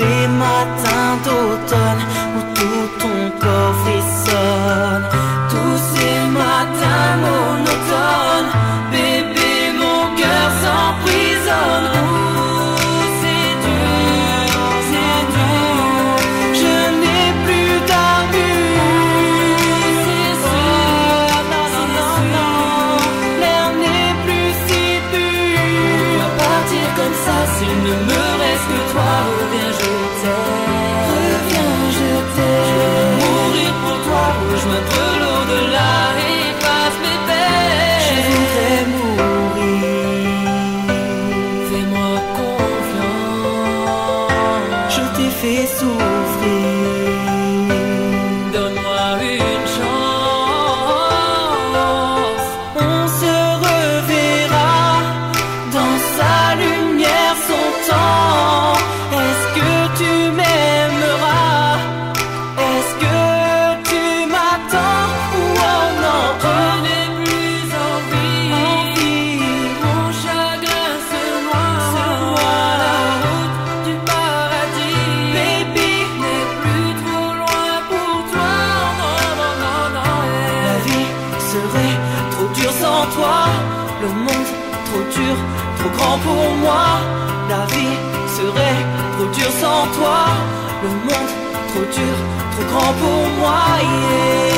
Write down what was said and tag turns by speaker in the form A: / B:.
A: ces matins d'automne où tout ton corps frissonne, tous ces matins monotones, bébé, mon cœur s'emprisonne. C'est dur, je n'ai plus d'armure, c'est sûr, non, l'air n'est plus si pur. Pourquoi partir comme ça s'il ne me reste que toi? Reviens, je t'aime, reviens, je t'aime. Je veux mourir pour toi, rejoindre l'au-delà et efface mes peines. Je voudrais mourir, fais-moi confiance. Je t'ai fait souffrir, donne-moi une chance. On se reverra dans sa lumière, son temps. Est-ce que tu m'aimeras? Est-ce que tu m'attends? Oh non, je n'ai plus envie. Mon chagrin se noie la route du paradis. Baby, n'est plus trop loin pour toi. Non. La vie serait trop dure sans toi. Le monde trop dur, trop grand pour moi. La vie serait trop dur sans toi. Le monde trop dur, trop grand pour moi. Yeah.